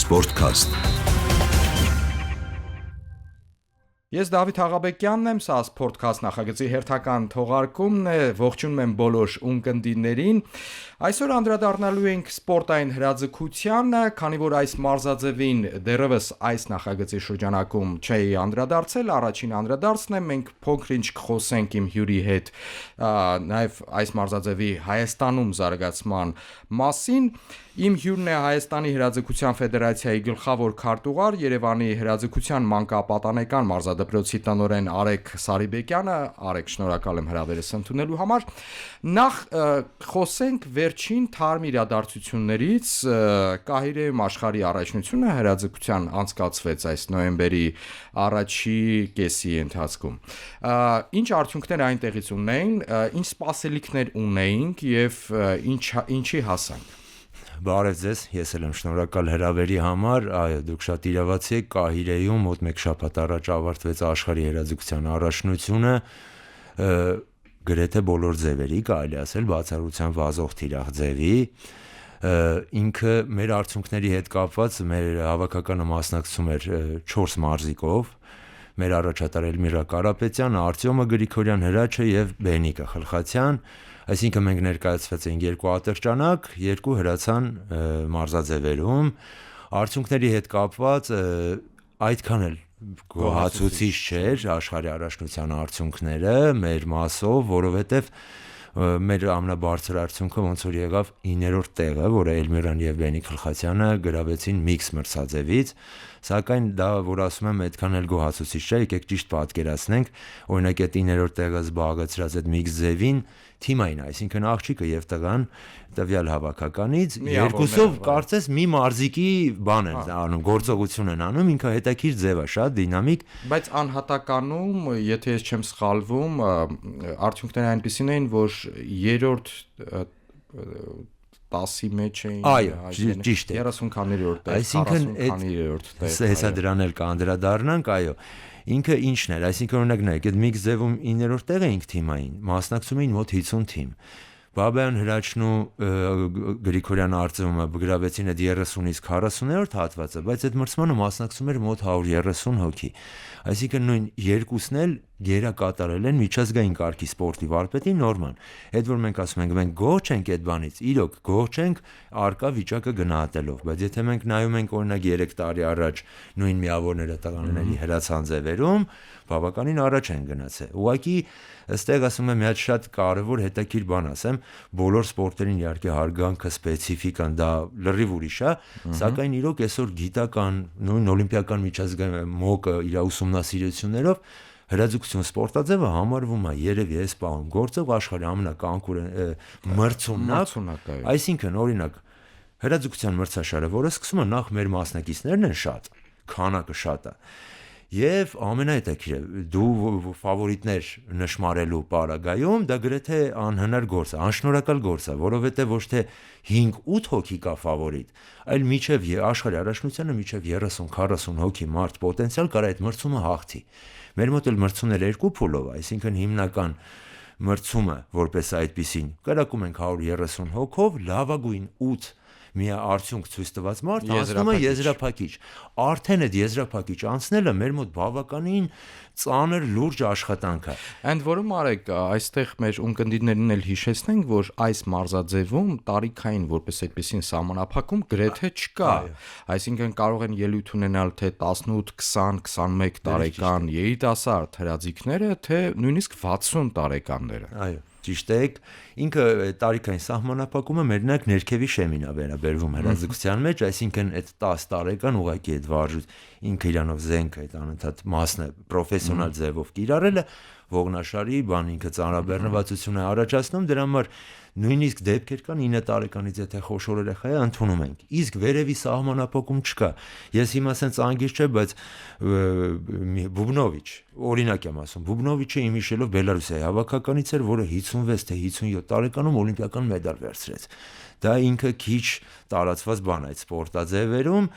Sportcast։ Ես Դավիթ Աղաբեկյանն եմ, սա Sportcast նախագծի հերթական թողարկումն է, ողջունում եմ բոլոր ունկնդիրներին։ Այսօր անդրադառնալու ենք սպորտային հրաձգությանը, քանի որ այս մարզաձևին դեռևս այս նախագծի շրջանակում չէի անդրադարձել, առաջին անդրադարձն է, մենք փոքր-ինչ կխոսենք իմ հյուրի հետ, նաև այս մարզաձևի Հայաստանում զարգացման մասին։ Իմ հյուրն է Հայաստանի հրաձգության ֆեդերացիայի գլխավոր քարտուղար, Երևանի հրաձգության մանկապատանեկան մարզադպրոցի տնօրեն Արեգ Սարիբեկյանը։ Արեգ, շնորհակալ եմ հրավերս ընդունելու համար։ Նախ խոսենք վերջին թարմ իրադարձություններից։ Կահիրեում աշխարհի առաջնությունը հրաձգության անցկացվեց այս նոյեմբերի առաջի կեսի ընթացքում։ Ինչ արդյունքներ այնտեղից ունեին, ինչ սպասելիքներ ունեինք եւ ինչի հասանք։ Բարև ձեզ, ես եմ շնորհակալ հրավերի համար, այո, դուք շատ իրավացի եք, Կահիրեում մոտ մեկ շաբաթ առաջ ավարտվեց աշխարհի հրաձգության առաջնությունը, գրեթե բոլոր ձևերի, կարելի ասել, բացառությամբ վազող թիրախ ձևի, ինքը մեր արդյունքների հետ կապված մեր հավաքականը մասնակցում էր 4 մարզիկով, մեր առաջատար Էլմիրա Կարապետյան, Արտյոմը Գրիգորյան Հրաչը եւ Բենիկը Խլխացյան, այսինքն մենք ներկայացված էինք 2 ատրճանակ, 2 հրացան մարզաձևերում, արդյունքների հետ կապված այդքան էլ գոհացուցիչ չէր աշխարհի առաջնության արդյունքները մեր մասով, որովհետեւ մեր ամենաբարձր արդյունքը ոնց որ եղավ 9-րդ տեղը, որը Էլմիրան եւ Բենիկ Խլխացյանը գրավեցին միքս մրցաձևից, սակայն դա որ ասում եմ այդքան էլ գոհացուցիչ չէ, եկեք ճիշտ պատկերացնենք, օրինակ այդ 9-րդ տեղը զբաղեցրած այդ միքս ձևին թիմային, այսինքն աղջիկը եւ տղան տվյալ հավաքականից երկուսով կարծես մի մարզիկի բան են անում, գործողություն են անում, ինքը հետաքրքիր ձև է, շատ դինամիկ, բայց անհատականում, եթե ես չեմ սխալվում, արդյունքները այնպեսին էին, որ 3-րդ 10-ի մեջ էին, այո, ճիշտ է, 30 քանիրորդ տեղ, այսինքն 40 քանիրորդ տեղ, հեսա դրան էլ կանդրադառնանք, այո, ինքը ինչն էր, այսինքն օրինակ նայեք, այդ միքս ձևում 9-րդ տեղ էինք թիմային, մասնակցում էին մոտ 50 թիմ, Բաբայան Հրաչն ու Գրիգորյան Արտյոմը գրավեցին այդ 30-ից 40-րդ հատվածը, բայց այդ մրցմանը մասնակցում էր մոտ 130 հոգի, այսինքն նույն երկուսն էլ գերակատարել են միջազգային կարգի սպորտի վարպետի նորման, այդ որ մենք ասում ենք, մենք գոհ չենք այդ բանից, իրոք գոհ չենք արկա վիճակը գնահատելով, բայց եթե մենք նայում ենք օրինակ 3 տարի առաջ նույն միավորները տղաների հրացան ձևերում, բավականին առաջ են գնացել, ուղղակի Այստեղ ասում եմ մի հատ շատ կարևոր հետաքրքիր բան ասեմ, բոլոր սպորտերին իհարկե հարգանքը, սպეციფიკան դա լրիվ ուրիշ է, սակայն իրոք այսօր գիտական, նույն օլիմպիական միջազգային մոկը իր ուսումնասիրություններով հրաձգություն սպորտաձևը համարվում է երևի այս պահում գործող աշխարհի ամենականկուր մրցունակ, այսինքն օրինակ հրաձգության մրցաշարը, որը սկսում է նախ մեր մասնակիցներն են շատ, քանակը շատ է Եվ ամենահետաքրքիրը դու ֆավորիտներ նշмарելու պարագայում դա գրեթե անհնար գործ է, անշնորհակալ գործ է, որովհետև ոչ թե 5-8 հոգի կա ֆավորիտ, այլ միջև աշխարհի առաջնությանը միջև 30-40 հոգի մարդ պոտենցիալ կար այդ մրցումը հաղթի։ Մեր մոտ էլ մրցումները 2 փուլով, այսինքն հիմնական մրցումը որպես այդպիսին կրակում ենք 130 հոգով, լավագույն 8 մի արդյունք ցույց տված մարդ անցնում է եզրափակիչ, արդեն այդ եզրափակիչ անցնելը մեր մոտ բավականին ծանր լուրջ աշխատանք է։ Ընդ որում Արեգ, այստեղ մեր ունկնդիրներին էլ հիշեցնենք, որ այս մարզաձևում տարիքային որպես այդպեսին սահմանափակում գրեթե չկա, այսինքն կարող են ելույթ ունենալ թե 18, 20, 21 տարեկան երիտասարդ հրաձիգները, թե նույնիսկ 60 տարեկանները։ Այո, ճիշտ է, ինքը տարիքային սահմանափակումը մենակ ներքևի շեմին է վերաբերվում հրաձգության մեջ, այսինքն այդ 10 տարեկան ուղղակի այդ վարժ ինքը իրանով զենք այդ անընդհատ մասն է պրոֆեսիոնալ ձևով կիրառելը ողնաշարի բան ինքը ծանրաբեռնվածություն է առաջացնում, դրա համար նույնիսկ դեպքեր կան 9 տարեկանից եթե խոշոր երեխա է ընդունում ենք, իսկ վերևի սահմանափակում չկա։ Ես հիմա ասենց անգիր չէ, բայց Բուբնովիչ, օրինակ եմ ասում, Բուբնովիչը իմ հիշելով Բելարուսիայի հավաքականից էր, որը 56 թե 57 տարեկանում օլիմպիական մեդալ վերցրեց։ Դա ինքը քիչ տարածված բան է այդ սպորտաձևերում,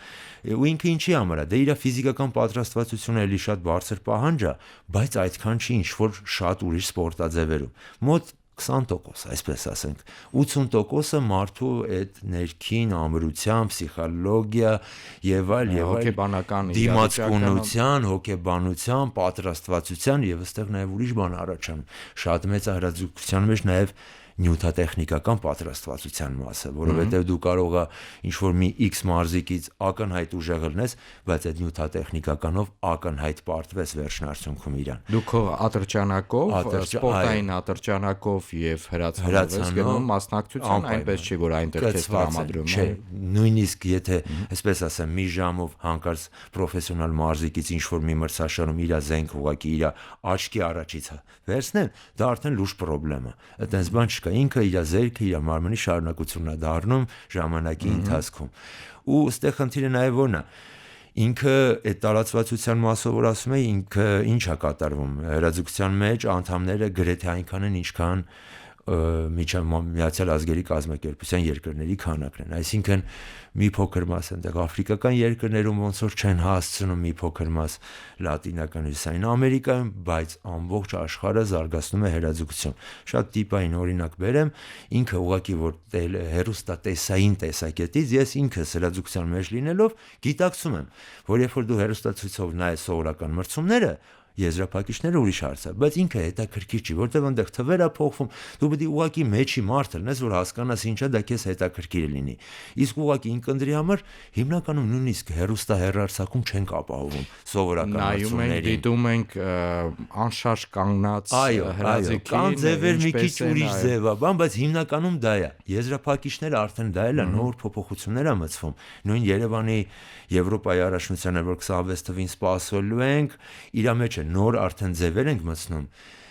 ու ինքը ինչի համար է, դե իր ֆիզիկական պատրաստվածությունը էլի շատ բարձր պահանջ է, բայց այդքան չի ինչ որ շատ ուրիշ սպորտաձևերում։ Մոտ 20%, այսպես ասենք, 80%-ը մարդու այդ ներքին ամրության, պսիխոլոգիա եւ այլ հոգեբանական դիմացկունության, հոգեբանության, պատրաստվածության եւ այստեղ նաեւ ուրիշ բան առաջանում։ Շատ մեծ առաձգության մեջ նաեւ նյութատեխնիկական պատրաստվածության մասը, որովհետև դու կարող ես ինչ-որ մի X մարզիկից ակնհայտ ուժեղ լինես, բայց այդ նյութատեխնիկականով ակնհայտ պարտվես վերջնարդյունքում իրան։ Դու քո ատրճանակով, սպորտային ատրճանակով եւ հրացանով գնում մասնակցության, այնպես չի որ այնտեղ քեզ տրամադրում։ Չէ, նույնիսկ եթե, այսպես ասեմ, մի ժամով հանկարծ պրոֆեսիոնալ մարզիկից ինչ-որ մի մրցաշարում իր զենք ուղակի իր աչքի առաջից վերցնեն, դա արդեն լուրջ խնդրեմ է։ Այդպես բան չկա, ինքը իր զերքը, իր մարմնի շարունակությունն է դառնում ժամանակի ընթացքում։ Ու այստեղ խնդիրը նաև որն է, ինքը այդ տարածվածության մասով որ ասում է, ինքը ինչ է կատարվում, հրաձգության մեջ անդամները գրեթե այնքան են, ինչքան Միացյալ ազգերի կազմակերպության երկրների քանակն են, այսինքն մի փոքր մաս այնտեղ աֆրիկական երկրներում ոնց որ չեն հասցնում մի փոքր մաս լատինական հյուսային Ամերիկայում, բայց ամբողջ աշխարհը զարգացնում է հրաձգություն։ Շատ տիպային օրինակ բերեմ, ինքը ուղղակի որ հերոստատեսային տեսակետից ես ինքս հրաձգության մեջ լինելով գիտակցում եմ, որ երբ որ դու հերոստացույցով նայես սովորական մրցումները, եզրափակիչները ուրիշ հարց է, բայց ինքը հետաքրքիր չի, որտեղ այնտեղ թվեր է փոխվում, դու պետք է ուղղակի մեջի մարդ լինես, որ հասկանաս ինչա դա քեզ հետաքրքիր լինի։ Իսկ ուղղակի ինքննդրի համար հիմնականում նույնիսկ հերոստահեռարձակում չենք ապահովում սովորական մրցումներին։ Դիտում ենք անշարժ կանգնած հրաձիգի, կան ձևեր մի քիչ ուրիշ ձև է, բայց հիմնականում դա է։ Եզրափակիչները արդեն դա էլ է, նոր փոփոխություններ է մտցվում։ Նույն Երևանի Եվրոպայի առաջնությանը, որ 26 թվին սպասելու ենք, իր մեջ նոր արդեն ձևեր ենք մտցնում,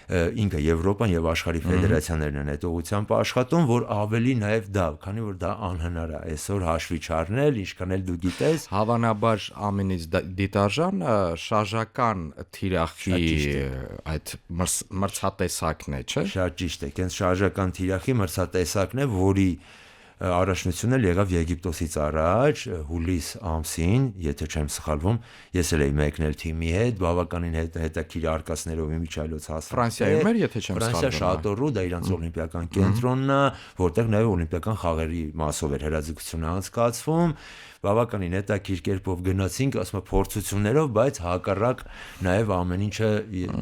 ինքը Եվրոպան եւ աշխարհի ֆեդերացիաներն են այդ ուղղությամբ աշխատում, որ ավելի նաեւ դա, քանի որ դա անհնար է այսօր հաշվի չառնել, ինչքան էլ դու գիտես, հավանաբար ամենից դիտարժան շարժական թիրախի այդ մրցատեսակն է, չէ՞։ Շատ ճիշտ է, հենց շարժական թիրախի մրցատեսակն է, որի առաջնությունն էլ եղավ Եգիպտոսից առաջ հուլիս ամսին, եթե չեմ սխալվում, ես էլ էի մեկնել թիմի հետ, բավականին հետաքրքիր արկածներով իմիջիայլոց հասավ։ Ֆրանսիայում էր, եթե չեմ սխալվում։ Ֆրանսիա Շատորու, դա իրանց օլիմպիական կենտրոնն է, որտեղ նաև օլիմպիական խաղերի մասով էր հրաձգությունը անցկացվում։ Բավականին հետաքրքիր կերպով գնացինք, ասում եմ փորձություններով, բայց հակառակ նաև ամեն ինչը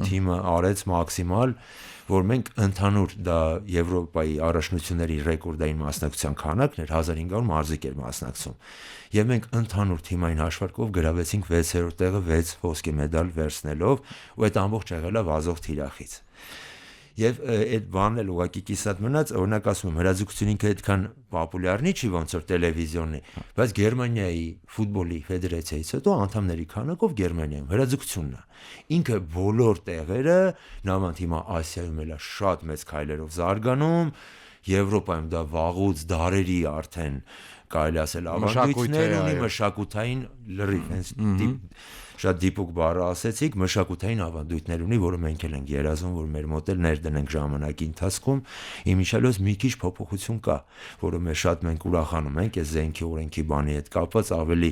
թիմը արեց մաքսիմալ, որ մենք ընդհանուր դա Եվրոպայի առաջնությունների ռեկորդային մասնակցության քանակն էր 1500 մարզիկ էր մասնակցում եւ մենք ընդհանուր թիմային հաշվարկով գրավեցինք 6-րդ տեղը 6 ոսկե մեդալ վերցնելով ու այդ ամբողջ եղել է վազող թիրախից եւ այդ բանն էլ ուղղակի կիսատ մնաց օրինակ ասում եմ հրաձգությունը ինքը այդքան պոպուլյարնի չի ոնց որ տելևիզիոնն է բայց Գերմանիայի ֆուտբոլի ֆեդերացիայից հետո անդամների քանակով Գերմանիայում հրաձգությունն է ինքը բոլոր տեղերը նավանդ հիմա Ասիայում էլ է շատ մեծ քայլերով զարգանում Եվրոպայում դա վաղուց դարերի արդեն կարելի ասել ավանդույթներ ունի մշակութային լրիվ հենց շատ դիպուկ բառը ասեցիք մշակութային ավանդույթներ ունի որը մենք էլ ենք երազում որ մեր մոտ էլ ներդնենք ժամանակի ընթացքում իմիջիայլոց մի քիչ փոփոխություն կա որը մեր շատ մենք ուրախանում ենք այս զենքի օրենքի բանի հետ կապված ավելի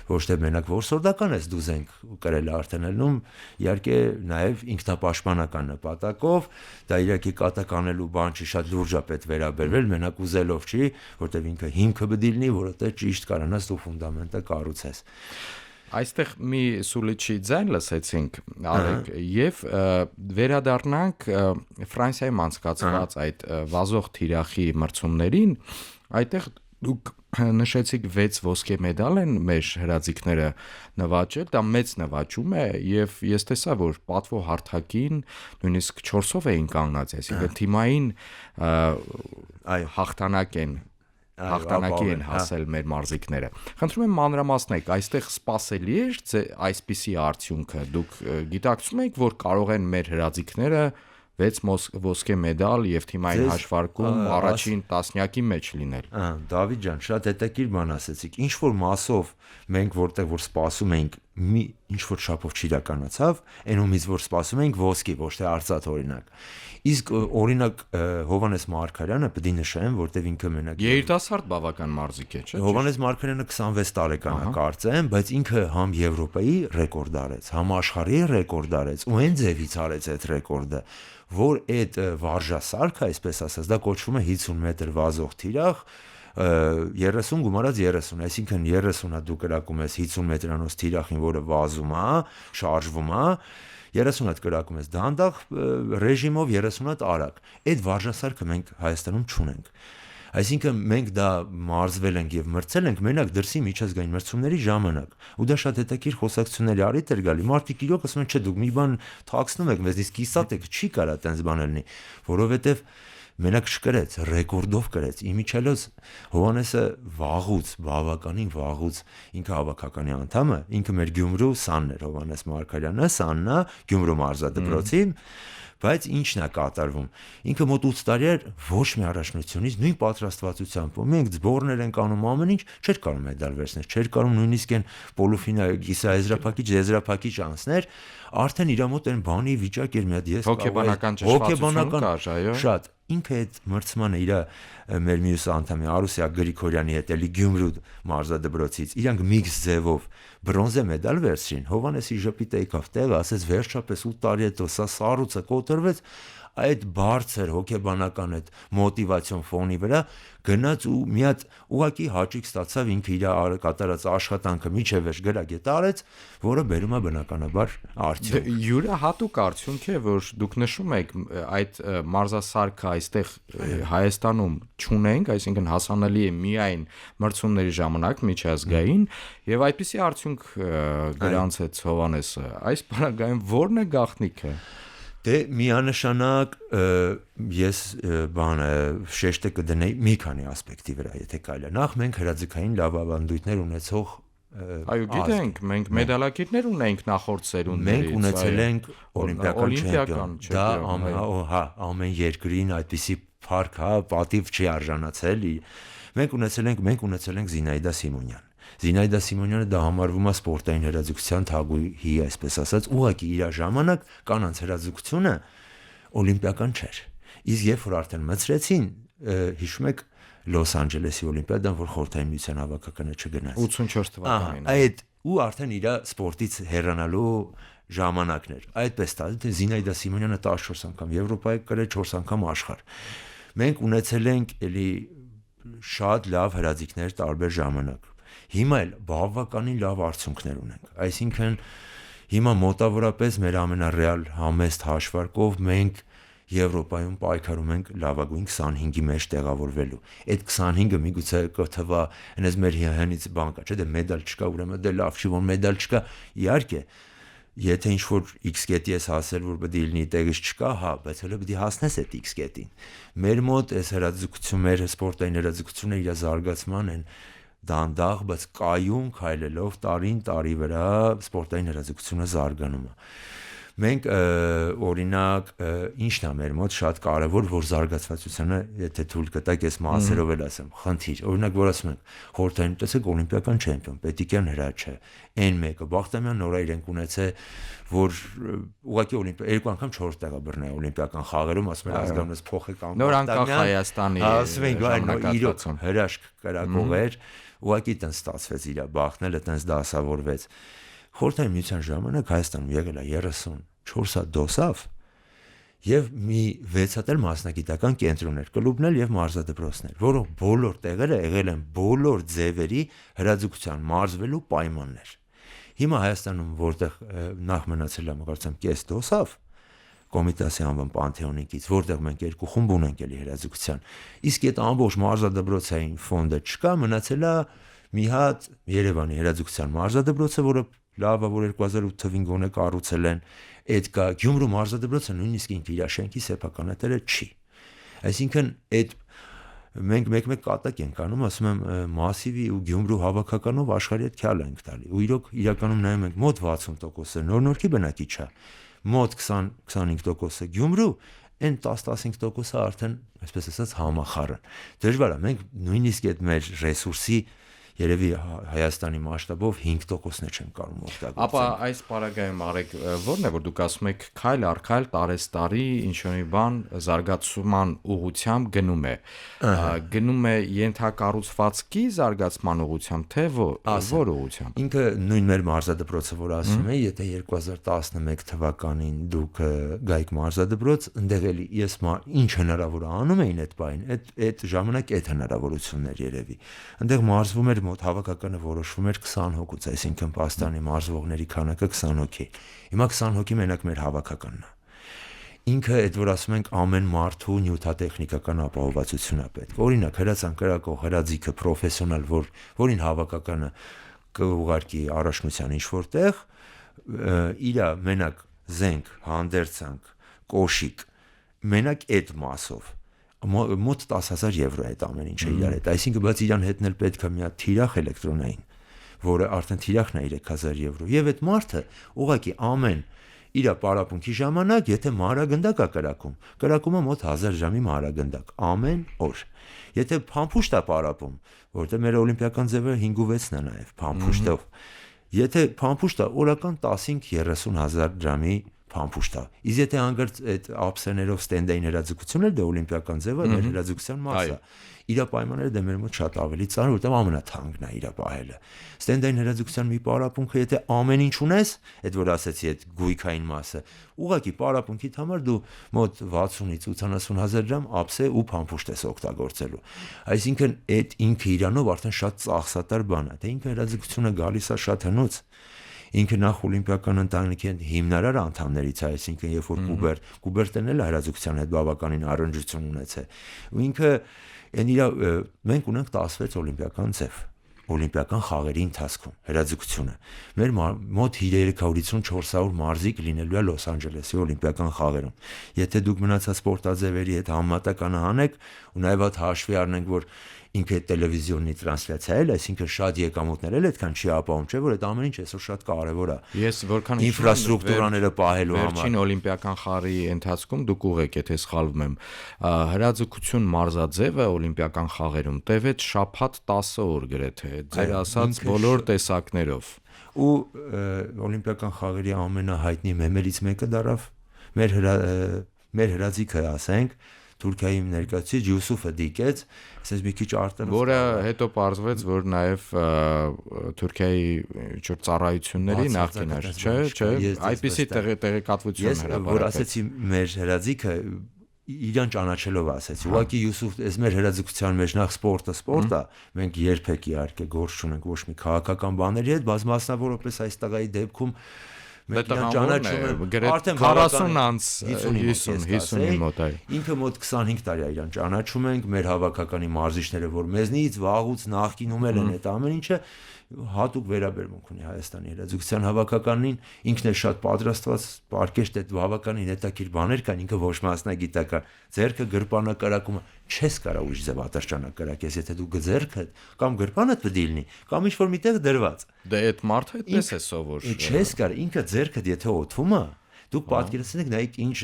ոչ թե մենակ որսորդական ես դու զենք կրել արդեն ելնում իհարկե նաև ինքնապաշտպանական նպատակով դա իրակի կատականելու բան չի շատ լուրջ է պետք վերաբերվել մենակ ուզելով չի որտեղ ինքը հիմքը պետք է լինի որովհետև ճիշտ կարողանաս դու ֆունդամենտը կառուցես Այստեղ մի սուլիչի ձայն լսեցինք Արեգ եւ վերադառնանք Ֆրանսիայում անցկացված այդ վազող թիրախի մրցումներին այդտեղ դուք նշեցիք 6 ոսկե մեդալ են մեր հրաձիկները նվաճել, դա մեծ նվաճում է եւ ես տեսա որ պատվո հարթակին նույնիսկ 4-ով էին կանգնած, այսինքն թիմային հաղթանակի են հասել մեր մարզիկները։ Խնդրում եմ մանրամասնեք, այստեղ սպասելի է այսպիսի արդյունքը։ Դուք գիտակցում եք, որ կարող են մեր հրաձիկները 6 ոսկե մեդալ եւ թիմային հաշվարկում առաջին տասնյակի մեջ լինել։ Դավիթ ջան, շատ հետաքրքիր բան ասեցիք։ Ինչ որ մասով մենք որտեղ որ սպասում ենք մի ինչ որ շապով չիրականացավ, այնումից որ սպասում էինք ոսկի, ոչ թե արծաթ օրինակ։ Իսկ օրինակ Հովհաննես Մարգարյանը պետք է նշեմ, որտեվ ինքը մենակ երիտասարդ բավական մարզիկ է, չէ՞։ Հովհաննես Մարգարյանը 26 տարեկան է կարծեմ, բայց ինքը համ Եվրոպայի ռեկորդ արեց, համ աշխարհի ռեկորդ արեց, ու այն ձևից արեց այդ ռեկորդը, որ այդ վարժասարքը, այսպես ասած, դա կոչվում է 50 մետր վազող թիրախ, 30 գումարած 30, այսինքն 30-ը դու կրակում ես 50 մետրանոց թիրախին, որը վազում է, շարժվում է, 30-ը կրակում ես դանդաղ ռեժիմով, 30-ը արագ։ Այդ վարժասարքը մենք Հայաստանում չունենք։ Այսինքն մենք դա մարզվել ենք եւ մրցել ենք մենակ դրսի միջազգային մրցումների ժամանակ։ Ու դա շատ հետաքրքիր խոսակցությունների առիթ էր գալի։ Մարդիկ իրոք ասում են, չէ, դուք մի բան թաքցնում եք մեզ, իսկ կիսատ եք, չի կարա տենց բան լինի, որովհետեւ մենակ չկրեց, ռեկորդով կրեց։ Իմիջիալոց Հովհաննեսը վաղուց, բավականին վաղուց ինքը հավաքականի անդամ է, ինքը մեր Գյումրու սանն էր Հովհաննես Մարգարյանը, սանն է Գյումրու մարզադպրոցի, բայց ինչն է կատարվում։ Ինքը մոտ 8 տարի էր ոչ մի առաջնությունից նույն պատրաստվածությամբ, մենք ձբորներ ենք անում ամեն ինչ, չէր կարող մեդալ վերցնել, չէր կարող նույնիսկ այն պոլուֆինալ գիսաեզրափակիչ անցներ, արդեն իր մոտ այն բանի վիճակ էր մի հատ ես հոգեբանական ճշմարտություն կար, այո։ Շատ ինքը այդ մրցմանը իր մեր մյուս անդամի Արուսյակ Գրիգորյանի հետ էլի Գյումրու մարզադպրոցից իրանք միքս ձևով բրոնզե մեդալ վերցրին։ Հովհաննեսի ժպիտը եկավ տեղը, ասեց վերջապես 8 տարի հետո սա սառույցը կոտրվեց, այդ բարձր հոգեբանական այդ մոտիվացիոն ֆոնի վրա գնաց ու մի հատ ուղակի հաճույք ստացավ, ինքը իր կատարած աշխատանքը միջև վերջ գրագետ արեց, որը բերում է բնականաբար արդյունք։ Յուրահատուկ արդյունք է, որ դուք նշում եք այդ մարզասարքը այստեղ Հայաստանում չունենք, այսինքն հասանելի է միայն մրցումների ժամանակ միջազգային, եւ այդպիսի արդյունք գրանցեց Հովհաննեսը։ Այս բանագայում ո՞րն է գաղտնիքը։ Դե միանշանակ ես բանը շեշտը կդնեի մի քանի ասպեկտի վրա, եթե կարելի է։ Նախ մենք հրաձգային լավ ավանդույթներ ունեցող այո, գիտենք, մենք մեդալակիրներ ունենք նախորդ սերունդներից։ Մենք ունեցել ենք օլիմպիական չեմպիոն։ Դա ամեն երկրին այդպիսի փառք, պատիվ չի արժանացել։ Մենք ունեցել ենք Զինայդա Սիմոնյան։ Զինայդա Սիմոնյանը դա համարվում է սպորտային հրաձգության թագուհի, այսպես ասած, ուղղակի իր ժամանակ կանանց հրաձգությունը օլիմպիական չէր։ Իսկ երբ որ արդեն մցրեցին, հիշում եք Լոս Անջելեսի օլիմպիադան, որ խորհրդային միության հավաքականը չգնաց 84 թվականին։ Այդ ու արդեն իր սպորտից հեռանալու ժամանակն էր։ Այդպես դա Զինայդա Սիմոնյանը 14 անգամ Եվրոպայի կրել, 4 անգամ աշխարհ։ Մենք ունեցել ենք էլի շատ լավ հրաձիգներ տարբեր ժամանակ։ Հիմա էլ բավականին լավ արդյունքներ ունենք։ Այսինքն հիմա մոտավորապես մեր ամենառեալ համեստ հաշվարկով մենք Եվրոպայում պայքարում ենք լավագույն 25-ի մեջ տեղավորվելու։ Այդ 25-ը միգուցե կթվա այնպես մեր հյանից բան կա, չէ՞, դե մեդալ չկա, ուրեմն դե լավ չի, որ մեդալ չկա։ Իհարկե, եթե ինչ-որ X կետի ես հասել, որ պետք է լինի տեղից չկա, հա, բայց հələ պետք է հասնես այդ X կետին։ Մեր մոտ այս հրաձգություն, մեր սպորտային հրաձգությունը իր զարգացման են դանդաղ, բայց կայուն քայլելով տարին տարի վրա սպորտային հրաձգությունը զարգանում է։ Մենք օրինակ ինչն է մեր մոտ շատ կարևոր, որ զարգացվածությունը, եթե թույլ կտակ, ես մասերով էլ ասեմ, խնդիր։ Օրինակ, որ ասում ենք, խորհրդային տեսեք օլիմպիական չեմպիոն, Պետիկյան Հրաչը, N1-ը, Բախտամյան նոր իրենք ունեցել, որ ուղղակի երկու անգամ 4 տեղը բռնել օլիմպիական խաղերում, ասում են ազգանունս փոխեք անկախ նոր անկախ Հայաստանի ժամանակացում հրաշք կրակող էր, ուղղակի տենց ստացվեց իր բախնելը, տենց դասավորվեց։ Խորհրդային միության ժամանակ Հայաստանում եղել է 34 դոսավ եւ մի 6 հատ էլ մասնագիտական կենտրոններ, կլուբներ եւ մարզադպրոցներ, որոնք բոլոր տեղերը եղել են բոլոր ձևերի հրաձգության մարզվելու պայմաններ։ Հիմա Հայաստանում, որտեղ նախ մնացել է կարծեմ կես դոսավ, Կոմիտասի անվան Պանթեոնիկից, որտեղ մենք երկու խումբ ունենք էլի հրաձգության, իսկ այդ ամբողջ մարզադպրոցային ֆոնդը չկա, մնացել է մի հատ Երևանի հրաձգության մարզադպրոցը, որը լավը, որ 2008 թվին գոնե կառուցել են, այդ կա Գյումրու մարզադպրոցը նույնիսկ ինքը իր շենքի սեփականատերը չի։ Այսինքն այդ մենք մեկ-մեկ կատակ ենք անում, ասում եմ Մասիվի ու Գյումրու հավաքականով աշխարհի հետ քյալ ենք տալի։ Ու իրոք իրականում նայում ենք մոտ 60%-ը նոր-նորքի բնակիչ է, մոտ 20-25%-ը Գյումրու, այն 10-15%-ը արդեն, այսպես ասած, համախառն։ Դժվար է, մենք նույնիսկ այդ մեր ռեսուրսի երևի Հայաստանի մասշտաբով 5%-ն է չեմ կարող օգտագործել։ Ապա այս պարագայում Արեգ ո՞րն է որ դուք ասում եք քայլ առ քայլ տարեստարի ինչ-որ մի բան զարգացման ուղղությամբ գնում է ենթակառուցվածքի զարգացման ուղղությամբ թե որ ուղղությամբ։ Ինքը նույն մեր մարզադպրոցը որ ասում է, եթե 2011 թվականին դուք գայիք մարզադպրոց, ընդեղ էլի ես ինչ հնարավոր անում էին այդ բային, այդ ժամանակ այդ հնարավորություններ երևի։ Ընդեղ մարզվում էր մոտ հավաքականը որոշվում էր 20 հոգուց, այսինքն Պաստանի մարզվողների քանակը 20 հոգի։ Հիմա 20 հոգի մենակ մեր հավաքականն է։ Ինքը այդ որ ասում ենք ամեն մարդու նյութատեխնիկական ապահովվածություն է պետք։ Օրինակ հրացանկրակող հրաձիգը պրոֆեսիոնալ, որին հավաքականը կուղարկի առաջնության ինչ-որ տեղ, իր մենակ զենք, հանդերձանք, կոշիկ, մենակ այդ մասով մոտ 10,000 եվրո է այդ ամեն ինչը իրար հետ, այսինքն բայց իրան հետնել պետք է մի հատ թիրախ էլեկտրոնային, որը արդեն թիրախն է 3000 եվրո, եւ այդ մարդը ուղղակի ամեն իր պարապմունքի ժամանակ, եթե մանրագնդակ է կրակումը մոտ 1000 ժամի մանրագնդակ ամեն օր։ Եթե փամփուշտ է պարապում, որտեղ մեր օլիմպիական ձևը 5-6-ն է նաեւ փամփուշտով, եթե փամփուշտ է օրական 15-30,000 ժամի փամփուշտ է։ Իսկ եթե հանգարց այդ ափսեներով ստենդային հրաձգություններ դե օլիմպիական ձևը մեր հրաձգության մաս է։ Իր պայմանները դե մեր մոտ շատ ավելի ծանր, որտեղ ամենաթանկն է իր պահելը։ Ստենդային հրաձգության մի պարապմունքը, եթե ամեն ինչ ունես, այդ որ ասեցի, այդ գույքային մասը, ուղղակի պարապմունքիդ համար դու մոտ 60-ից 80,000 ժամ ափսե ու փամփուշտ ես օգտագործելու։ Այսինքն այդ ինքը իրանով արդեն շատ ծախսատար բան է, թե ինքը հրաձգությունը գալիս է շատ հնուց։ Ինքը նախ օլիմպիական ընտանիքի հիմնարար անդամներից է, այսինքն երբ որ Կուբերտեն էլ հրաձգության հետ բավականին առնջություն ունեցել։ Ու ինքը մենք ունենք 16 օլիմպիական ձև օլիմպիական խաղերի ընթացքում հրաձգությունը մեր մոտ 350-400 մարզիկ լինելու է Լոս Անջելեսի օլիմպիական խաղերում։ Եթե դուք մնացած սպորտաձևերի հետ համեմատականը հանեք ու նաև հաշվի առնենք, որ ինքը տելևիզիոնի տրանսլյացիա է, այսինքն շատ եկամուտներ էլ այդքան չի ապահովում, չէ՞ որ այդ ամեն ինչ այսօր շատ կարևոր է։ Ես որքան ինֆրաստրուկտուրաները պահելու համար։ Վերջին օլիմպիական խաղերի ընթացքում դուք ուղեք, եթե սխալվում եմ, հրաձգություն մարզաձևը օլիմպիական խաղերում տևեց շաբաթ 10 օր գրեթե, ձեր ասած բոլոր տեսակներով։ Ու օլիմպիական խաղերի ամենահայտնի մեմերից մեկը դարավ մեր հրաձիգը, ասենք, Թուրքիայի ներկայացուցիչ Յուսուֆը դիկեց, ասես մի քիչ արտանց, որը հետո պարզվեց, որ նաև Թուրքիայի ծառայությունների նախկին էր, չէ, այդպիսի տեղեկատվություն հրապարակեց։ Որ ասեցի մեր հրաձիգը իրան ճանաչելով ասեցի, ուղղակի Յուսուֆ, այս մեր հրաձգության մեջ նախ սպորտը, մենք երբեք իհարկե գործ չունենք ոչ մի քաղաքական բաների հետ, բայց մասնավորապես այս տղայի դեպքում մենք ճանաչում ենք արդեն 40 անց 50-ի մոտ այ։ Ինքը մոտ 25 տարի է իրան ճանաչում ենք, մեր հավաքականի մարզիչները, որ մեզնից վաղուց նախկինում են այդ ամեն ինչը, հատուկ վերաբերմունք ունի Հայաստանի հրաձգության հավաքականին, ինքն է շատ պատրաստված, պարկեշտ այդ հավաքականին հետաքրքիր բաներ կան, ինքը ոչ մասնագիտական, ձեռքը գրպանակարակումը չես կարա ուրիշ ձև ատրճանակարակես, եթե դու գձեռքդ կամ գրպանդ պետք է լինի, կամ ինչ-որ միտեղ դրված։ Դե այդ մարդը այդպես է սովոր։ Չես կարա, ինքը ձեռքդ եթե օթվում է, դուք պատկերացնեք նայեք ինչ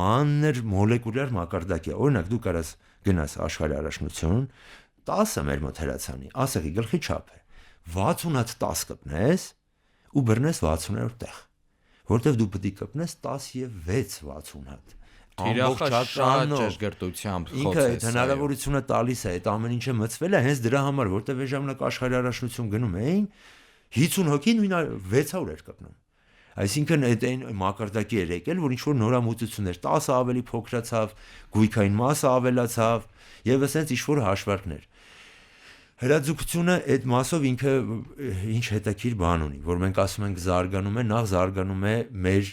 մանր մոլեկուլյար մակարդակ է։ Օրինակ դու կարաս գնաս աշխարհի առաջնություն 10 մեր մոտ հրացանի, ասեղի գլխի չափ է, 60 հատ 10 կպնես ու բռնես 60-րդ տեղ, որտեվ դու պետք է կպնես 10 եւ 6 60 հատ։ Ամբողջական ճշգրտությամբ խոցես։ Ինքը այդ հնարավորությունը տալիս է, այդ ամեն ինչը մցվել է հենց դրա համար, որտեվ այն ժամանակ աշխարհի առաջնություն գնում էին 50 հոգի նույն 600 էր կպնում։ Այսինքն այդ այն մակարդակի էր եկել, որ ինչ որ նորամուծություններ 10 ավելի փոքրացավ, գույքային մասը ավելացավ եւ ասենց ինչ որ հաշվարկներ։ Հրաձգությունը այդ մասով ինքը ինչ հետաքրիր բան ունի, որ մենք ասում ենք զարգանում է, նախ զարգանում է մեր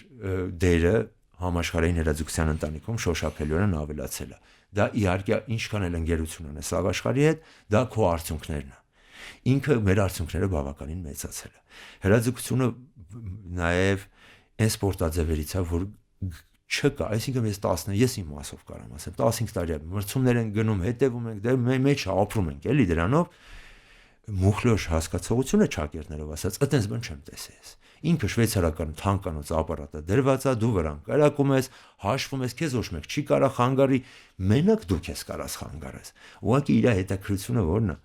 դերը համաշխարհային հրաձգության ընտանիքում շոշափելիորեն ավելացել է։ Դա իհարկե ինչքան էլ ընկերություն ունես աշխարհի հետ, դա քո արդյունքներն է։ Ինքը մեր արդյունքները բավականին մեծացել է։ Հրաձգությունը նաև այն սպորտաձևերից է, որ չկա, այսինքն ես իմ մասով կարամ ասեմ 15 տարի մրցումներ են գնում, հետևում ենք, դե մեջ ապրում ենք, էլի դրանով մուխլոշ հասկացողությունը ճակերտներով ասած, այտենց բան չեմ տեսել։ Ինքը շվեյցարական թանկանոց ապարատը դրված է, դու վրան կրակում ես, հաշվում ես, քեզ ոչ մեկ չի կարա խանգարի, մենակ դու քեզ կարաս խանգարես։ Ուղղակի իր հետաքրությունը որն է։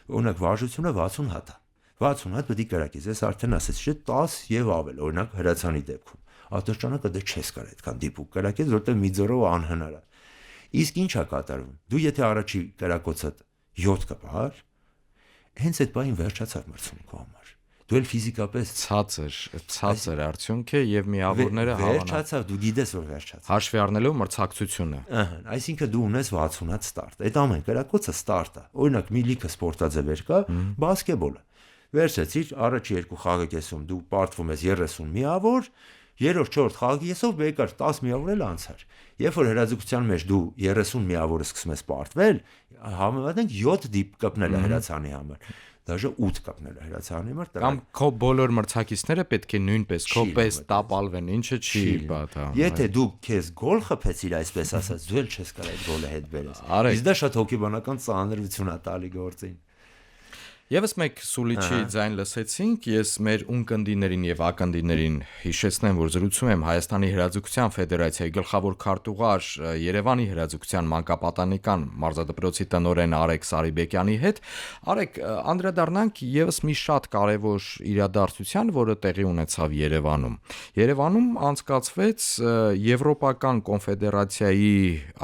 օրինակ վարժությունը 60 հատ է։ 60 հատ պետք է կրակես, ես արդեն ասեցի, չէ, 10 եւ ավել, օրինակ հրացանի դեպքում։ Ատրճանակը դե չես կարող այդքան դիպուկ կրակես, որտեղ մի ձորով անհնար է։ Իսկ ինչ է կատարվում։ Դու եթե առաջի կրակոցդ 7 կպահար, հենց այդ բանին վերջացավ մրցունքու համար։ Դու էլ ֆիզիկապես ցածր արդյունք է եւ միավորները հավանաբար վերջացավ, դու գիտես որ վերջացավ։ Հաշվի առնելով մրցակցությունը։ Ահա, այսինքն դու ունես 60 հատ ստարտ։ Այդ ամեն կրակոցը ստարտ է։ Օրինակ մի լիքը սպորտաձևեր կա, բասկետբոլը։ Վերջացիր առաջի երկու խաղը կեսում դու պարտվում ես 30 միավոր, երրորդ չորրորդ խաղի եսով բեկար 10 միավոր էլ անցար։ Երբ որ հրաձգության մեջ դու 30 միավորը սկսում ես պարտվել, համեմատենք 7 դիպ կպնել է հրացանի համար։ Դաժե 8 կպնել է հրացանի համար։ Կամ քո բոլոր մրցակիցները պետք է նույնպես քո պես տապալվեն, ինչը չի պատահում։ Եթե դու քեզ գոլ խփեցիր, այսպես ասած, դու էլ չես կարող այդ գոլը հետ բերես։ Իսկ դա շատ հոգեբանական ծանրություն է տալի գործին։ Եվս մեկ սուլիչի ձայն լսեցինք, ես մեր ունկնդիներին եւ ակնդիներին հիշեցնեմ, որ զրուցում եմ Հայաստանի Հրաձգության Ֆեդերացիայի գլխավոր քարտուղար Երևանի Հրաձգության մանկապատանեկան մարզադպրոցի տնօրեն Արեգ Սարիբեկյանի հետ։ Արեգ, անդրադառնանք եւս մի շատ կարեւոր իրադարձության, որը տեղի ունեցավ Երևանում։ Երևանում անցկացվեց Եվրոպական կոնֆեդերացիայի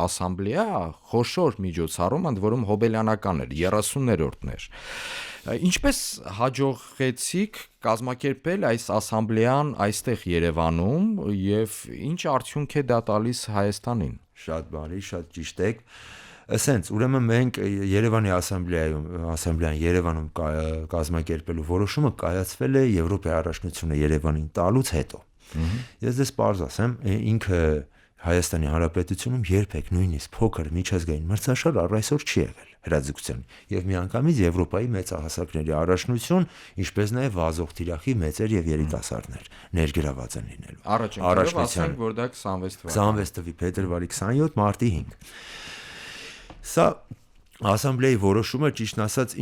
ասամբլեա, խոշոր միջոցառում, ընդ որում հոբելյանական էր, 30-րդն էր։ Ինչպես հաջողեցիք կազմակերպել այս ասամբլեան այստեղ Երևանում եւ ինչ արդյունք է դա տալիս Հայաստանին։ Շատ բարի, շատ ճիշտ եք։ Ասենց, ուրեմն մենք Երևանի ասամբլեան Երևանում կազմակերպելու որոշումը կայացվել է Եվրոպայի առաջնությունը Երևանին տալուց հետո։ Ես դες պարզ ասեմ, ինքը Հայաստանի Հանրապետությունում երբեք նույնիսկ փոքր միջազգային մրցաշար առ այսօր չի եղել հրաձգության եւ միանգամից Եվրոպայի մեծահասակների առաջնություն, ինչպես նաեւ վազող թիրախի մեծեր եւ երիտասարդներ ներգրաված են լինելու։ Առաջին ասենք, որ դա 26 թվականի փետրվարի 27 մարտի 5։ Սա ասամբլեայի որոշումը ճիշտն ասած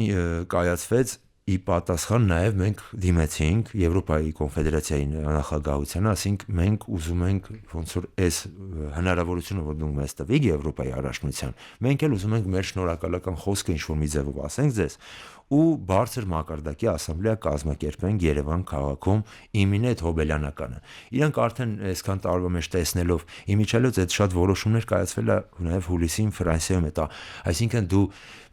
կայացվեց ի պատասխան նաև մենք դիմեցինք Եվրոպայի կոնֆեդերացիայի նախագահությանը, ասենք մենք ուզում ենք ոնց որ այս հնարավորությունը որ դու մեզ տվիք Եվրոպայի առաջնության, մենք էլ ուզում ենք մեր շնորհակալական խոսքը ինչ-որ մի ձևով ասենք ձեզ ու բարձր մակարդակի ասամբլեա կազմակերպենք Երևան քաղաքում իմին այդ հոբելյանականը։ Իրանք արդեն այսքան տարվա մեջ տեսնելով իմիջիալոց այդ շատ որոշումներ կայացվել է նաև հուլիսին Ֆրանսիայում հետո, այսինքն դու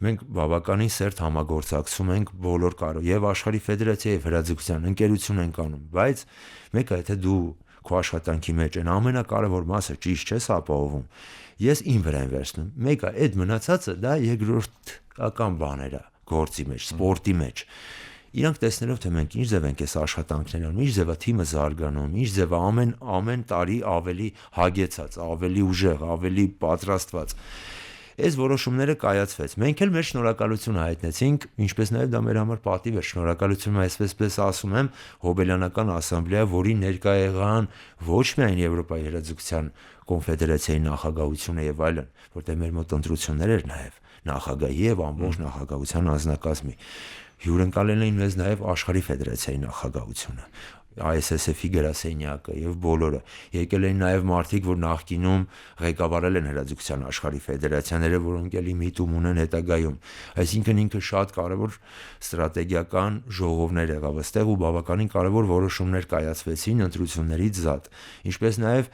մենք բավականին սերտ համագործակցում ենք բոլոր եւ աշխարհի ֆեդերացիայի եւ հրաձգության ընկերություն ենք անում, բայց մեկը եթե դու քո աշխատանքի մեջ այն ամենակարևոր մասը ճիշտ չես ապահովում, ես իմ վրա եմ վերցնում։ Մեկը այդ մնացածը դա երկրորդական բաներ է գործի մեջ, սպորտի մեջ։ Իրանք տեսնելով թե մենք ինչ ձև ենք այս աշխատանքներ անում, ինչ ձև է թիմը զարգանում, ինչ ձև է ամեն տարի ավելի հագեցած, ավելի ուժեղ, ավելի պատրաստված։ Այս որոշումները կայացվեց։ Մենք էլ մեր շնորհակալությունը հայտնեցինք, ինչպես նաև դա մեր համար պատիվ էր։ Շնորհակալությունը այսպես ասում եմ, հոբելյանական ասամբլեա, որի ներկա եղան ոչ միայն Եվրոպայի Հրաձգության կոնֆեդերացիայի նախագահությունը եւ այլն, որտեղ մեր մոտ ընտրություններ էր նաև նախագահի եւ ամբողջ նախագահության անձնակազմի։ Հյուրընկալել էին մեզ նաև աշխարհի ֆեդերացիայի նախագահությունը, ISSF-ի գրասենյակը եւ բոլորը։ Եկել էին նաև մարդիկ, որ նախկինում ղեկավարել են հրաձգության աշխարհի ֆեդերացիաները, որոնք էլի միտում ունեն հետագայում։ Այսինքն ինքը շատ կարևոր ստրատեգիական ժողովներ եղավ այստեղ ու բավականին կարևոր որոշումներ կայացվեցին ընտրություններից զատ։ Ինչպես նաև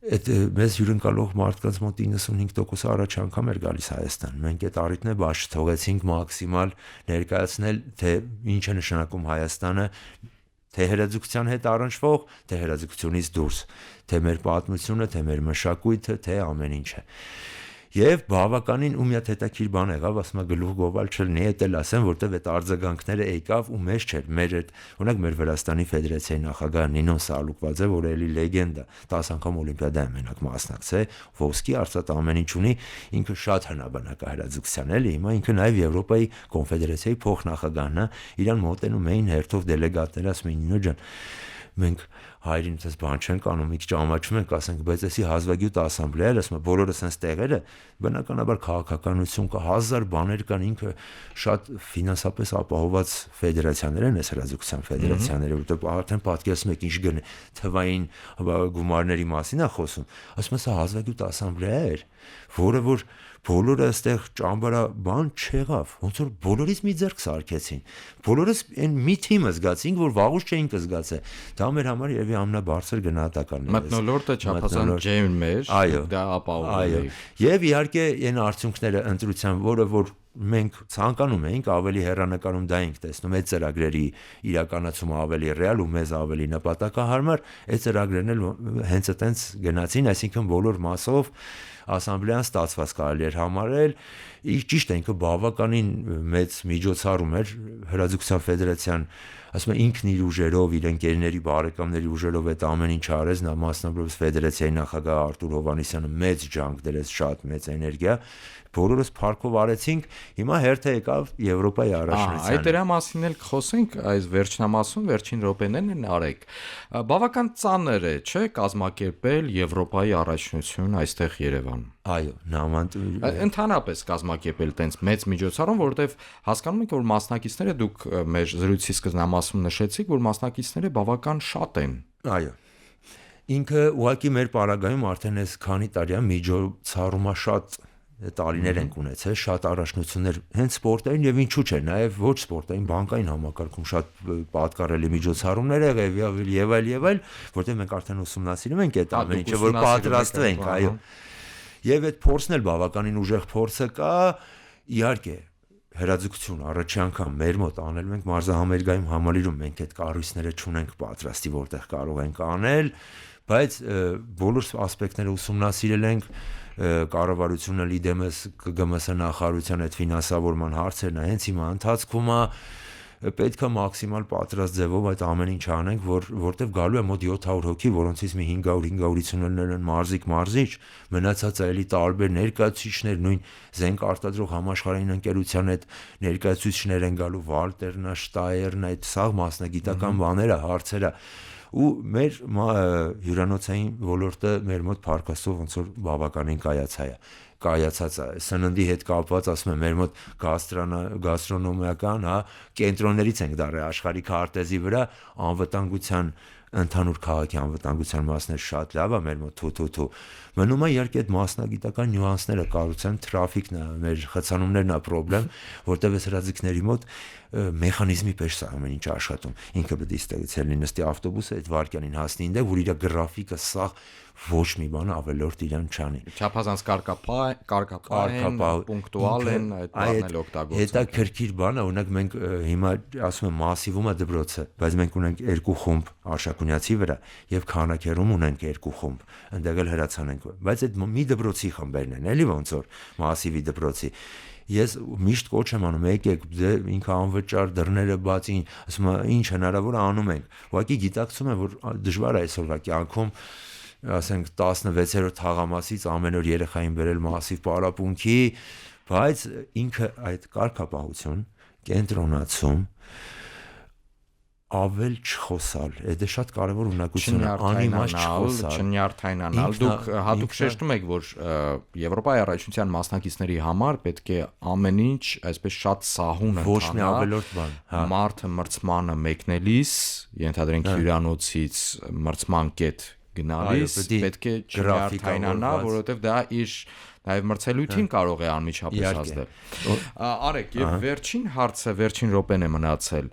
այդ մեզ հյուրընկալող մարդկանց մոտ 95% առաջ անգամ էր գալիս Հայաստան։ Մենք այդ առիթն է բաց թողեցինք մաքսիմալ ներկայացնել, թե ինչ է նշանակում Հայաստանը, թե հրաձգության հետ առնչվող, թե հրաձգությունից դուրս, թե մեր պատմությունը, թե մեր մշակույթը, թե ամեն ինչը։ Եվ բավականին ու մի հատ հետաքրքիր բան եղավ, ասում եմ գլուխ գովալ չլինի, էդ էլ ասեմ, որտեվ այդ արձագանքները եկավ ու մեզ չէր, մեր այդ, օրինակ մեր Վրաստանի ֆեդերացիայի նախագահ Նինո Սալուկվաձե, որը էլի լեգենդա, 10 անգամ օլիմպիադայում մենակ մասնակցել, ոսկի արծաթ ամեն ինչ ունի, ինքը շատ հնաբանակ է հրաձգության էլի, հիմա ինքը նաև Եվրոպայի կոնֆեդերացիայի փոխնախագահն է, իրան մոտենում էին հերթով դելեգատներ, ասում էին Նինո ջան, մենք հայրին ցես բան չենք անում, մի քիչ ամաչում ենք, ասենք, բայց էսի հազվագյուտ ասամբլեա, ասում եմ, բոլորը sense տեղերը, բնականաբար քաղաքականություն կա, հազար բաներ կան, ինքը շատ ֆինանսապես ապահովված ֆեդերացիաներ են, այս հրաձգության ֆեդերացիաները, որտեղ արդեն պատկերացնում եք ինչ թվային գումարների մասին է խոսում, ասում եմ, սա հազվագյուտ ասամբլեա էր, որը որ բոլորը այստեղ ճամբարա բան չեղավ, ոնց որ բոլորից մի ձեռք սարքեցին, բոլորս այն մի թիմը զգացինք, որ վաղուց չէինք զգացել, դա մեր համար երևի ամենաբարձր գնահատականն է։ Մթնոլորտը չափազանց ջերմ էր, դա ապահովել է։ Եվ իհարկե այն արդյունքները ընտրության, որ մենք ցանկանում էինք ավելի հեռանկարում դա ենք տեսնում, այդ ծրագրերի իրականացումը ավելի ռեալ ու մեզ ավելի նպատակահարմար, այդ ծրագրերն էլ հենց այտենց գնացին, այսինքն բոլոր մասով ասամբլեան ստացված կարելի էր համարել, ճիշտ է, ինքը բավականին մեծ միջոցառում էր, հրաձգության ֆեդերացիան, ասում եմ, ինքն իր ուժերով, իր ընկերների, բարեկամների ուժերով այդ ամեն ինչ արեց, նա մասնավորապես ֆեդերացիայի նախագահ Արտուր Հովհաննիսյանը մեծ ջանք դրեց, շատ մեծ էներգիա, բոլորս փառքով արեցինք, հիմա հերթը եկավ Եվրոպայի առաջնությանը։ Այդ դրա մասին էլ կխոսենք, այս վերջնամասում, վերջին րոպեներն են արեք։ Բավական ծանր է, չէ՞, կազմակերպել Եվրոպայի առաջնություն այստեղ Երևանում։ Այո, նամանտ Ընդհանրապես կազմակերպել տենց մեծ միջոցառում, որովհետև հասկանում եք, որ մասնակիցները դուք մեր զրույցի սկզբնամասում նշեցիք, որ մասնակիցները բավական շատ են։ Այո։ Ինքը ուղղակի մեր պարագայում արդեն այս քանի տարի միջոցառումը շատ տարիներ ենք ունեցել, շատ առաջնություններ հենց սպորտային եւ ինչու՞ չէ, նաեւ ոչ սպորտային, բանկային համակարգում շատ պատկառելի միջոցառումներ եղել եւ այլ, որտեղ մենք արդեն ուսումնասիրում ենք այդ ամեն ինչը, որ պատրաստվենք, այո։ Եվ այդ փորձն էլ բավականին ուժեղ փորձը կա, իհարկե հրաձգություն առաջի անգամ մեր մոտ անել ենք մարզահամերգայում համալիրում, մենք այդ կառույցները չունենք պատրաստի, որտեղ կարող ենք անել, բայց բոլոր ասպեկտները ուսումնասիրել ենք, կառավարությունը լիդեմս ԿԳՄՍ նախարարության այդ ֆինանսավորման հարցերն է հենց հիմա ընթացքում է, պետք է մաքսիմալ պատրաստ ձևով այդ ամեն ինչ անենք, որտեղ գալու է մոտ 700 հոգի, որոնցից մի 550-ներ են մարզիկ, մնացածը էլի տարբեր ներկայացուցիչներ, նույն զենք արտադրող համաշխարհային ընկերության այդ ներկայացուցիչներ են գալու, Վալտերն, Շտայերն, այդ սաղ մասնագիտական բաները, հարցերը ու մեր հյուրանոցային ոլորտը մեր մոտ փառքաստով ոնց որ բավականին կայացած է, սննդի հետ կապված, ասում եմ, մեր մոտ գաստրոնոմիական, կենտրոններից ենք դարել աշխարհի քարտեզի վրա, անվտանգության ընդհանուր քաղաքի անվտանգության մասն է շատ լավ է մեր մոտ թու մնում է իհարկե այդ մասնագիտական նյուանսները կառուցեն, թրաֆիկն է, մեր խցանումներն է խնդրեմ, որտեղ այս հրաձգների մոտ մեխանիզմի պես է ամեն ինչ աշխատում, ինքը պետք է ստեղծի նստի ավտոբուսը այդ վարկյանին հասնի ինձ, որ իր գրաֆիկը սա ոչ մի բան ավելորդ իրան չանի։ Չափազանց կարգապահ, պունկտուալ են, այդ բանն էլ օգտագործում։ Հետաքրքիր բան է, օրինակ մենք հիմա ասում եմ մասիվում է դպրոցը, բայց մենք ունենք 2 խումբ Արշակունյացի վրա եւ Քանաքերում ունենք 2 խումբ, այնտեղ էլ հրացան ենք, բայց այդ մի դպրոցի խմբերն են, էլի ոնց որ մասիվի դպրոցի։ Ես միշտ կոչ եմ անում, եկեք, ինքը անվճար դռները բացին, ասում եմ, ինչ հնարավոր անում ենք։ Ուղղակի գիտակցում եմ, որ դժվար է այսօրվա կյանքում ասենք 16-րդ թաղամասից ամեն օր երեխային բերել մասիվ պարապմունքի, բայց ինքը այդ կարգապահություն, կենտրոնացում, ավել չխոսալ, դա շատ կարևոր ունակություն է, անիմաստ չխոսալ, չնյարդայնանալ։ Դուք հատուկ շեշտում եք, որ Եվրոպայի առաջնության մասնակիցների համար պետք է ամեն ինչ այսպես շատ սահուն ոչ մի ավելորդ բան, մարդը մրցմանը մեկնելիս, ենթադրենք հյուրանոցից մրցման կետ գնալիս պետք է չնյարդայնանա, որովհետև դա իր նաև մրցելույթին կարող է անմիջապես ազդել։ Արեք, եւ վերջին հարցը, վերջին րոպեն է մնացել։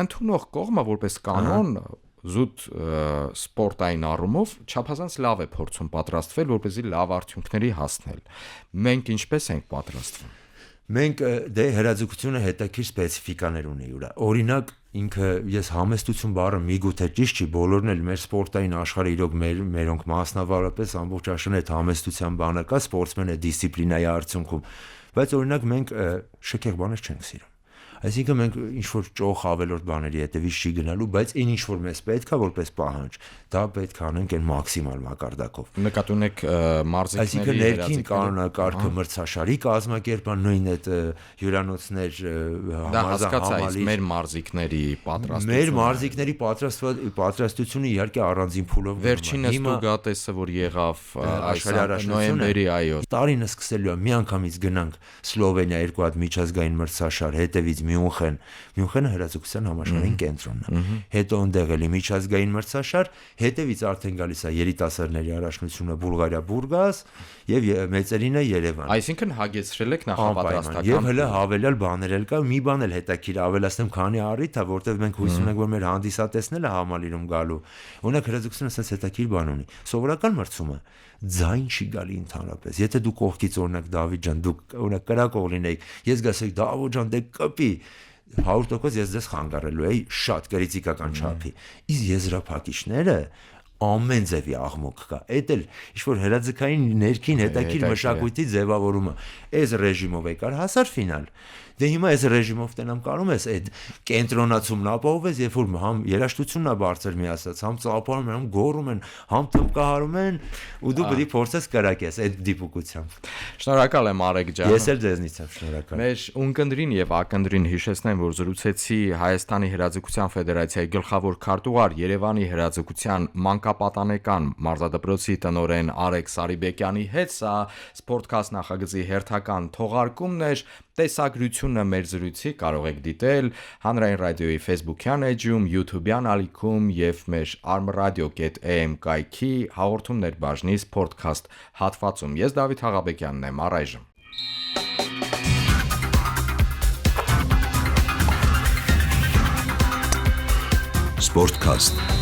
Ընդունող կողմը որպես կանոն զուտ սպորտային առումով չափազանց լավ է փորձում պատրաստվել, որպեսզի լավ արդյունքների հասնել։ Մենք ինչպես ենք պատրաստվում։ Մենք հրաձգությունը հետաքրքիր սպეციფიկաներ ունի ուրա։ Օրինակ ինքը ես համեստություն բառը միգուցե ճիշտ չի, բոլորն էլ մեր սպորտային աշխարհը իրոք մերոնք մասնավորապես ամբողջ աշխարհն այդ համեստության բանը կա, սպորտսմենը դիսցիպլինայի արդյունքում, բայց օրինակ մենք շքեղ բաներ չենք սիրում։ Այսինքն մենք ինչ որ ճոխ ավելորդ բաների հետևից չի գնալու, բայց այն ինչ որ մեզ պետք է որպես պահանջ, դա պետք է անենք այն մաքսիմալ մակարդակով։ Նկատի ունեք մարզիկների, այսինքն ներքին կանոնակարգը մրցաշարի կազմակերպան, նույն այդ հյուրանոցներ համալիր մեր մարզիկների պատրաստությունը։ Մեր մարզիկների պատրաստությունը իհարկե առանձին փուլով վերջինս դուգատեսը որ եղավ այս նոյեմբերի, այո, տարին սկսելու է մի անգամից գնանք Սլովենիա երկու հատ միջազգային մրցաշար, հետևից Մյունխենը հրաձգության համաշխարհային կենտրոնն է, հետո այնտեղ էլի միջազգային մրցաշար, հետևից արդեն գալիս է երիտասարդների առաջնությունը Բուլղարիա Բուրգաս եւ մեծերինը Երևան։ Այսինքն հագեցրել եք նախապատրաստական եւ հələ հավելյալ բաներ էլ կա, մի բան էլ հետաքրիր ավելացնեմ, քանի առիթ է, որտեղ մենք հույս ունենք, որ մեր հանդիսատեսները համալիրում գալու։ Օրինակ հրաձգությունը ասած հետաքրիր բան ունի։ Սովորական մրցումը ձայն չի գալի ընդհանրապես։ Եթե դու կողքից օրինակ Դավիթ ջան, դու օրինակ կրակող լինեիք, ես գասեի Դավոթ ջան, դե կպի 100% ես ձեզ խանգարելու էի շատ կրիտիկական չափի։ Իսկ եզրափակիչները ամեն ձևի աղմուկ կա։ Էդ էլ ինչ որ հրաձգային ներքին հետաքրիր մշակույթի ձևավորումը այս ռեժիմով եկար հասար ֆինալ։ Դե հիմա այս ռեժիմով տենամ կարում ես այդ կենտրոնացումն ապահովես, երբ որ համ երաշտությունն է բարձր մի ասած, համ ծափարում են, համ գոռում են, համ թմկահարում են, ու դու պետք է փորձես կրակես այդ դիպուկությամբ։ Շնորհակալ եմ Արեգ ջան։ Ես էլ ձեզնից եմ շնորհակալ։ Մեր ունկնդրին եւ ակնդրին հիշեցնեմ, որ զրուցեցի Հայաստանի Հրաձգության Ֆեդերացիայի գլխավոր քարտուղար, Երևանի Հրաձգության մանկապատանեկան մարզադպրոցի տնօրեն Արեգ Սարիբեկյանի հետ։ Սա Սպորտքաստ նախագծի հերթական թողարկումն էր։ Տեսագրությունը մեր զրույցի կարող եք դիտել Հանրային ռադիոյի Facebook-յան էջում, YouTube-յան ալիքում եւ մեր armradio.am կայքի հաղորդումներ բաժնի Սպորտքաստ հատվածում։ Ես Դավիթ Հաղաբեկյանն եմ, առայժմ։ Sportcast